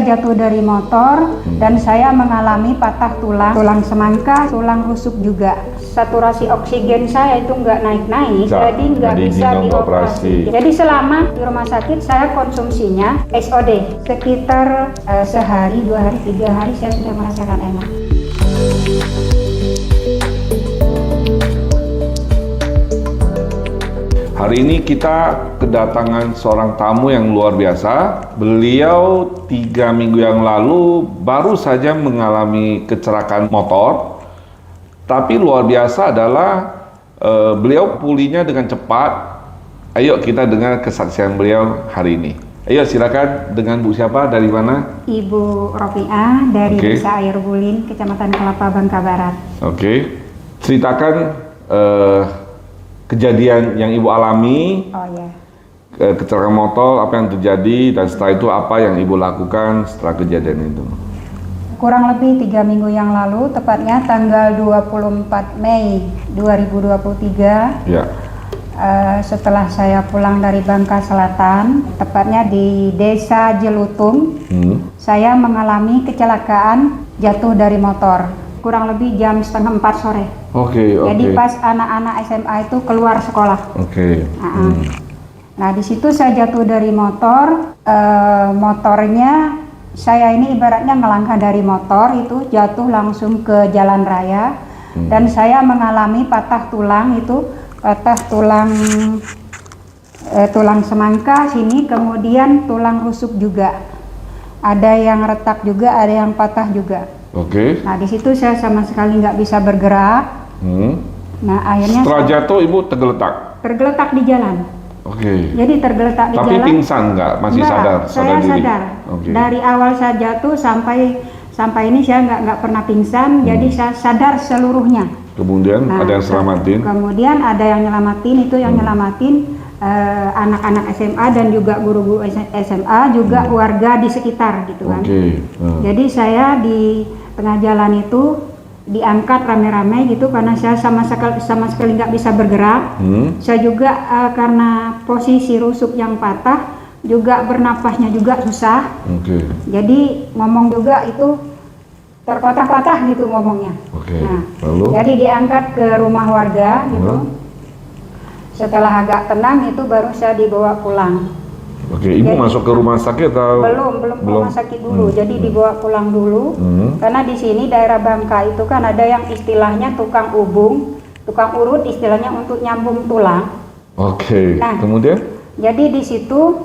jatuh dari motor dan saya mengalami patah tulang semangka, tulang rusuk juga. Saturasi oksigen saya itu nggak naik-naik, jadi nggak bisa dioperasi. Jadi selama di rumah sakit saya konsumsinya SOD sekitar sehari, 2 hari, 3 hari saya sudah merasakan enak. Hari ini kita kedatangan seorang tamu yang luar biasa. Beliau 3 minggu yang lalu baru saja mengalami kecelakaan motor. Tapi luar biasa adalah beliau pulihnya dengan cepat. Ayo kita dengar kesaksian beliau hari ini. Ayo silakan dengan Bu siapa, dari mana? Ibu Rofiah dari Desa Air Bulin, Kecamatan Kelapa, Bangka Barat. Oke, ceritakan kejadian yang Ibu alami. Oh ya. Kecelakaan motor, apa yang terjadi, dan setelah itu apa yang Ibu lakukan setelah kejadian itu? Kurang lebih 3 minggu yang lalu, tepatnya tanggal 24 Mei 2023. Ya. Setelah saya pulang dari Bangka Selatan, tepatnya di Desa Jelutung, saya mengalami kecelakaan jatuh dari motor. Kurang lebih jam 3:30 sore. Oke. Jadi pas anak-anak SMA itu keluar sekolah. Nah di situ saya jatuh dari motor. Motornya saya ini ibaratnya ngelangkah dari motor itu jatuh langsung ke jalan raya, dan saya mengalami patah tulang itu. Patah tulang semangka sini, kemudian tulang rusuk juga. Ada yang retak juga, ada yang patah juga. Oke. Nah di situ saya sama sekali nggak bisa bergerak. Nah akhirnya setelah jatuh Ibu tergeletak? Tergeletak di jalan. Oke. Jadi tergeletak di jalan. Tapi pingsan nggak? Masih enggak, sadar? Saya sadar. Dari awal saya jatuh sampai ini saya nggak pernah pingsan. Jadi saya sadar seluruhnya. Kemudian ada yang selamatin? Kemudian ada yang nyelamatin, itu yang nyelamatin anak-anak SMA dan juga guru-guru SMA, juga warga di sekitar gitu kan. Jadi saya di tengah jalan itu diangkat rame-rame gitu karena saya sama sekali nggak bisa bergerak. Saya juga karena posisi rusuk yang patah, juga bernapasnya juga susah. Jadi ngomong juga itu terpatah-patah gitu ngomongnya. Nah, lalu? Jadi diangkat ke rumah warga gitu. Setelah agak tenang itu baru saya dibawa pulang. Ibu masuk ke rumah sakit atau? Belum ke rumah sakit dulu. Jadi dibawa pulang dulu. Karena di sini daerah Bangka itu kan ada yang istilahnya tukang ubung, tukang urut istilahnya untuk nyambung tulang. Nah, kemudian? Jadi di situ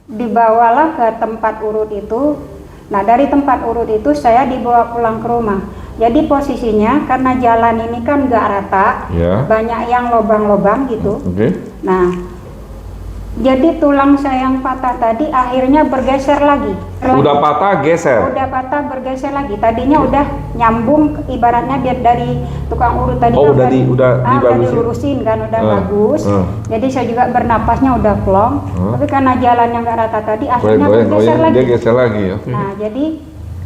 dibawalah ke tempat urut itu. Nah dari tempat urut itu saya dibawa pulang ke rumah. Jadi posisinya karena jalan ini kan nggak rata, banyak yang lobang-lobang gitu. Nah jadi tulang saya yang patah tadi akhirnya bergeser lagi. Udah patah geser? Udah patah bergeser lagi. Tadinya udah nyambung, ibaratnya biar dari tukang urut tadi kan udah dilurusin kan, udah bagus. Jadi saya juga bernapasnya udah plong. Tapi karena jalannya nggak rata tadi akhirnya bergeser lagi. Dia geser lagi. Nah jadi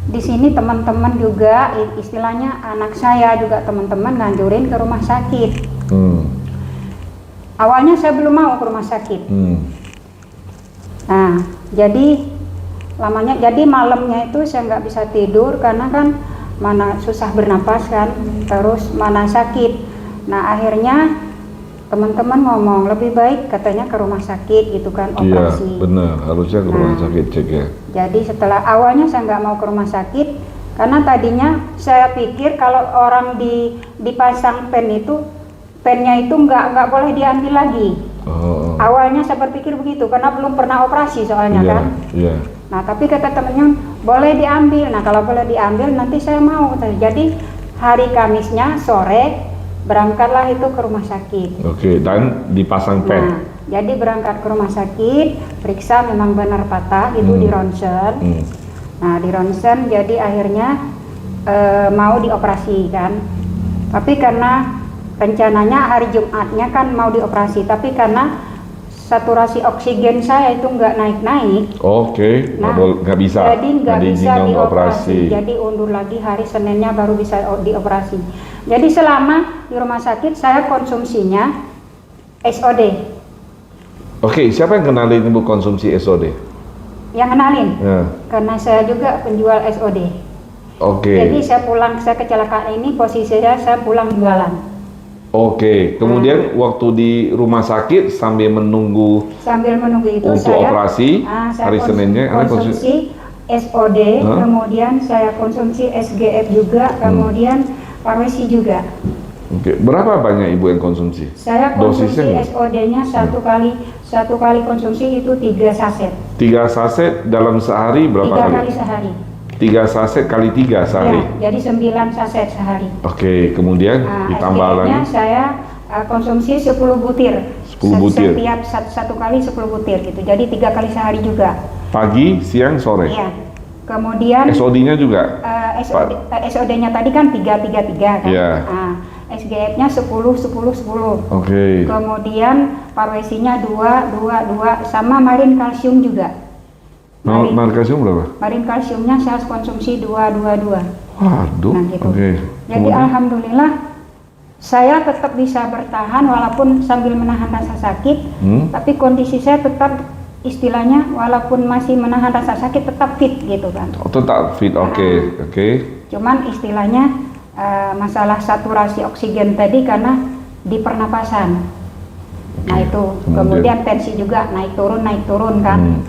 di sini teman-teman juga istilahnya anak saya juga teman-teman nganjurin ke rumah sakit. Awalnya saya belum mau ke rumah sakit. Nah, jadi malamnya itu saya nggak bisa tidur karena kan mana susah bernapas kan, terus mana sakit. Nah, akhirnya teman-teman ngomong lebih baik katanya ke rumah sakit gitu kan, operasi. Iya, benar, harusnya ke rumah sakit cek ya. Jadi setelah awalnya saya nggak mau ke rumah sakit karena tadinya saya pikir kalau orang dipasang pennya itu nggak boleh diambil lagi. Awalnya saya berpikir begitu karena belum pernah operasi soalnya kan. Nah tapi kata temennya boleh diambil. Nah kalau boleh diambil nanti saya mau. Jadi hari Kamisnya sore berangkatlah itu ke rumah sakit. Dan dipasang pen. Nah, jadi berangkat ke rumah sakit, periksa memang benar patah itu di ronsen. Nah di ronsen jadi akhirnya mau dioperasi kan. Tapi karena rencananya hari Jumatnya kan mau dioperasi, tapi karena saturasi oksigen saya itu nggak naik-naik. Nah, nggak bisa. Jadi nggak bisa dioperasi. Jadi undur lagi hari Seninnya baru bisa dioperasi. Jadi selama di rumah sakit saya konsumsinya SOD. Siapa yang kenalin Ibu konsumsi SOD? Yang kenalin? Ya. Karena saya juga penjual SOD. Oke. Jadi saya kecelakaan ini posisi saya pulang jualan. Oke. Kemudian waktu di rumah sakit sambil menunggu itu untuk saya operasi saya hari Seninnya, konsumsi SOD, kemudian saya konsumsi SGF juga, kemudian Parwesi juga. Oke. Berapa banyak ibu yang konsumsi? Saya konsumsi Dosisnya? SOD-nya satu kali konsumsi itu 3 saset. 3 saset dalam sehari berapa 3 kali? kali sehari. 3 saset kali 3 sehari. Ya, jadi 9 saset sehari. Oke, kemudian ditambah lagi. SGF-nya saya konsumsi 10 butir. 10 butir. Setiap satu kali 10 butir gitu. Jadi 3 kali sehari juga. Pagi, siang, sore. Iya. Kemudian SOD-nya juga. SOD-nya tadi kan 3 kan. Iya. SGF-nya 10. Oke. Kemudian Parwesinya 2 sama marin kalsium juga. Marin kalsium berapa? Marin kalsiumnya saya konsumsi 2. Waduh. Nah, gitu. Oke. Jadi alhamdulillah saya tetap bisa bertahan walaupun sambil menahan rasa sakit, tapi kondisi saya tetap istilahnya walaupun masih menahan rasa sakit tetap fit gitu kan. Oh, tetap fit. Oke. Cuman istilahnya masalah saturasi oksigen tadi karena di pernapasan. Nah itu kemudian tensi juga naik turun kan.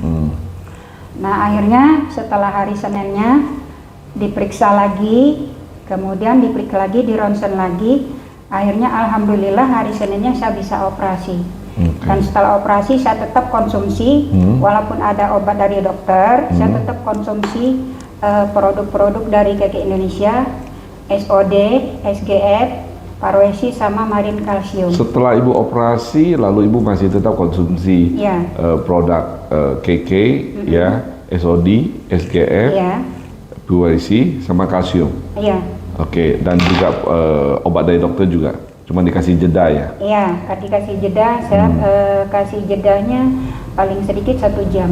Nah akhirnya setelah hari Seninnya diperiksa lagi, kemudian diperiksa lagi, di ronsen lagi, akhirnya alhamdulillah hari Seninnya saya bisa operasi. Dan setelah operasi saya tetap konsumsi, walaupun ada obat dari dokter, saya tetap konsumsi produk-produk dari KK Indonesia, SOD, SGF, Parwesi sama marin kalsium. Setelah ibu operasi, lalu ibu masih tetap konsumsi produk KK, ya, SOD, SGF, Parwesi sama kalsium. Iya. Oke, dan juga obat dari dokter juga. Cuma dikasih jeda ya? Iya, dikasih jeda. Saya kasih jedanya paling sedikit 1 jam.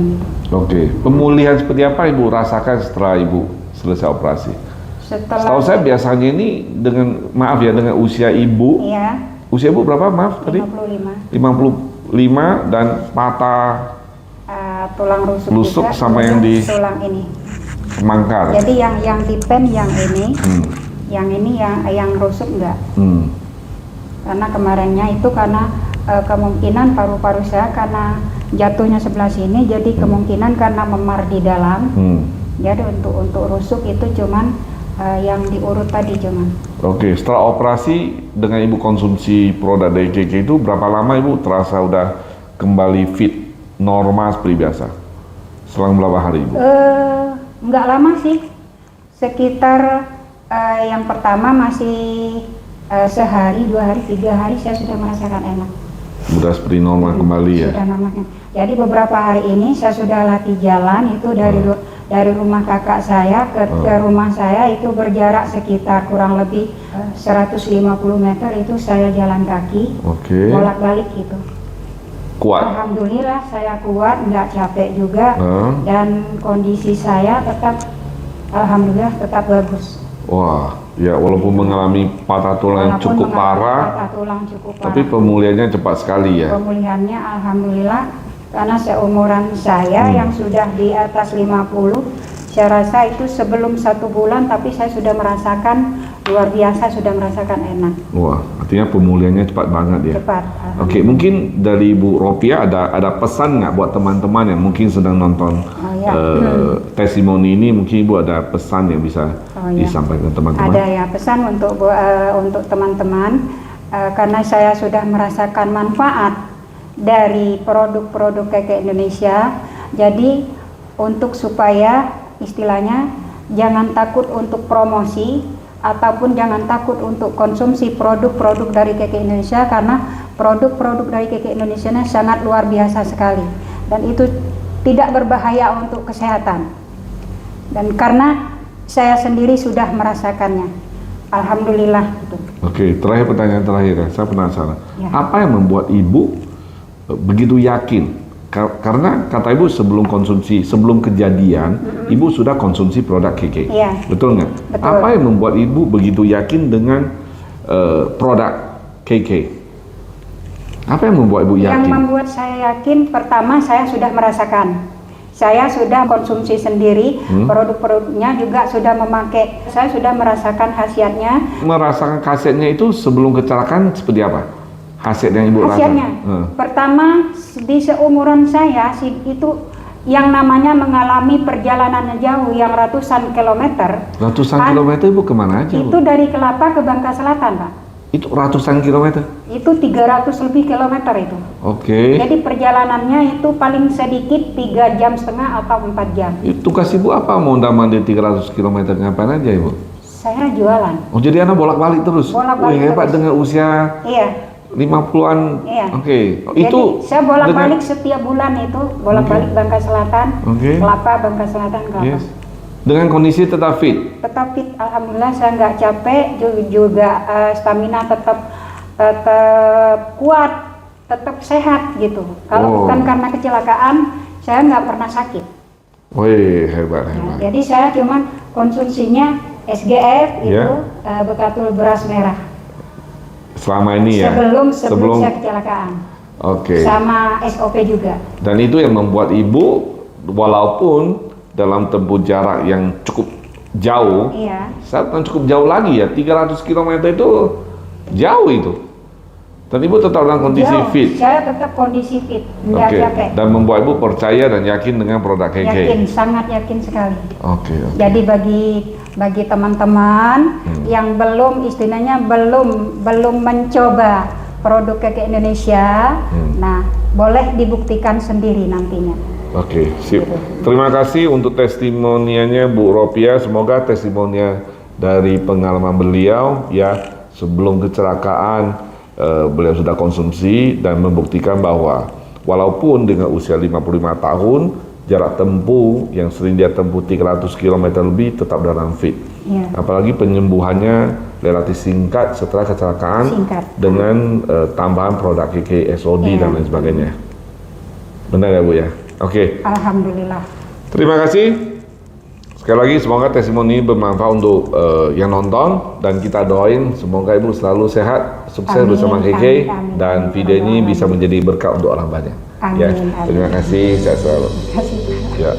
Oke, pemulihan seperti apa ibu rasakan setelah ibu selesai operasi? Setahu saya biasanya ini dengan dengan usia ibu. Iya. Usia ibu berapa maaf tadi? 55. 55 dan patah tulang rusuk juga, sama yang di tulang ini. Mangkar. Jadi yang di pen yang ini, yang rusuk enggak. Karena kemarinnya itu karena kemungkinan paru-paru saya karena jatuhnya sebelah sini, jadi kemungkinan karena memar di dalam. Jadi untuk rusuk itu cuman yang diurut tadi cuman. Oke, setelah operasi dengan ibu konsumsi produk dari KK itu berapa lama ibu terasa udah kembali fit normal seperti biasa? Selang berapa hari ibu? Nggak lama sih, sekitar yang pertama masih sehari, 2 hari, 3 hari saya sudah merasakan enak. Sudah seperti normal kembali ya? Sudah normal. Jadi beberapa hari ini saya sudah latih jalan itu dari rumah kakak saya ke rumah saya itu berjarak sekitar kurang lebih 150 meter itu saya jalan kaki, bolak-balik gitu. Kuat? Alhamdulillah saya kuat, nggak capek juga, dan kondisi saya tetap, alhamdulillah tetap bagus. Wah, ya walaupun mengalami patah tulang yang cukup parah, tapi pemulihannya cepat sekali ya? Pemulihannya alhamdulillah, karena seumuran saya yang sudah di atas 50, saya rasa itu sebelum 1 bulan, tapi saya sudah merasakan luar biasa, sudah merasakan enak. Wah, artinya pemulihannya cepat banget ya? Cepat. Oke, mungkin dari Bu Ropia ada pesan nggak buat teman-teman yang mungkin sedang nonton testimoni ini, mungkin Ibu ada pesan yang bisa disampaikan teman-teman? Ada ya, pesan untuk teman-teman, karena saya sudah merasakan manfaat dari produk-produk KK Indonesia, jadi untuk supaya istilahnya jangan takut untuk promosi ataupun jangan takut untuk konsumsi produk-produk dari KK Indonesia, karena produk-produk dari KK Indonesia sangat luar biasa sekali dan itu tidak berbahaya untuk kesehatan, dan karena saya sendiri sudah merasakannya, alhamdulillah gitu. Oke, terakhir pertanyaan terakhir, saya penasaran apa yang membuat Ibu begitu yakin? Karena kata Ibu sebelum kejadian, Ibu sudah konsumsi produk KK, betul nggak? Betul. Apa yang membuat Ibu begitu yakin dengan produk KK? Apa yang membuat Ibu yakin? Yang membuat saya yakin, pertama saya sudah merasakan. Saya sudah konsumsi sendiri, produk-produknya juga sudah memakai. Saya sudah merasakan khasiatnya. Merasakan khasiatnya itu sebelum kecelakaan seperti apa? Khasiat yang Ibu Khasiatnya, pertama di seumuran saya itu yang namanya mengalami perjalanan jauh yang ratusan kilometer. Ratusan kilometer Ibu kemana aja? Itu dari Kelapa ke Bangka Selatan, Pak. Itu ratusan kilometer? Itu 300 lebih kilometer itu. Oke. Jadi perjalanannya itu paling sedikit 3,5 jam atau 4 jam. Itu kasih Ibu apa mondar-mandir 300 kilometer ngapain aja Ibu? Saya jualan. Oh jadi Anda bolak-balik terus? Bolak-balik hebat terus. dengan usia Iya. 50-an. Iya. Oke. Jadi Itu saya bolak-balik setiap bulan itu, bolak-balik Bangka Selatan, Kelapa, Bangka Selatan, Kelapa. Yes. Dengan kondisi tetap fit? Tetap fit, alhamdulillah saya nggak capek, juga stamina tetap kuat, tetap sehat gitu. Kalau bukan karena kecelakaan, saya nggak pernah sakit. Wih, hebat. Jadi saya cuma konsumsinya SGF itu bekatul beras merah. Selama ini ya? Sebelum saya kecelakaan. Oke. Sama SOP juga. Dan itu yang membuat Ibu walaupun dalam tempuh jarak yang cukup jauh, saat yang cukup jauh lagi ya, 300 km itu jauh itu. Dan Ibu tetap dalam kondisi fit. Saya tetap kondisi fit, nggak capek. Dan membuat Ibu percaya dan yakin dengan produk KK. Yakin, sangat yakin sekali. Oke. Jadi bagi teman-teman yang belum istilahnya belum mencoba produk KK Indonesia, nah boleh dibuktikan sendiri nantinya. Oke, sip. Terima kasih untuk testimoniannya Bu Ropia. Semoga testimoninya dari pengalaman beliau ya sebelum kecelakaan beliau sudah konsumsi dan membuktikan bahwa walaupun dengan usia 55 tahun jarak tempuh yang sering dia tempuh 300 km lebih tetap dalam fit. Apalagi penyembuhannya relatif singkat setelah kecelakaan dengan tambahan produk KK SOD dan lain sebagainya. Benar ya Bu ya? Oke. Alhamdulillah. Terima kasih. Sekali lagi semoga testimoni bermanfaat untuk yang nonton dan kita doain semoga Ibu selalu sehat, sukses bersama KK dan video ini bisa menjadi berkah untuk orang banyak. Amin. Terima kasih. Sehat selalu. Terima kasih. Ya.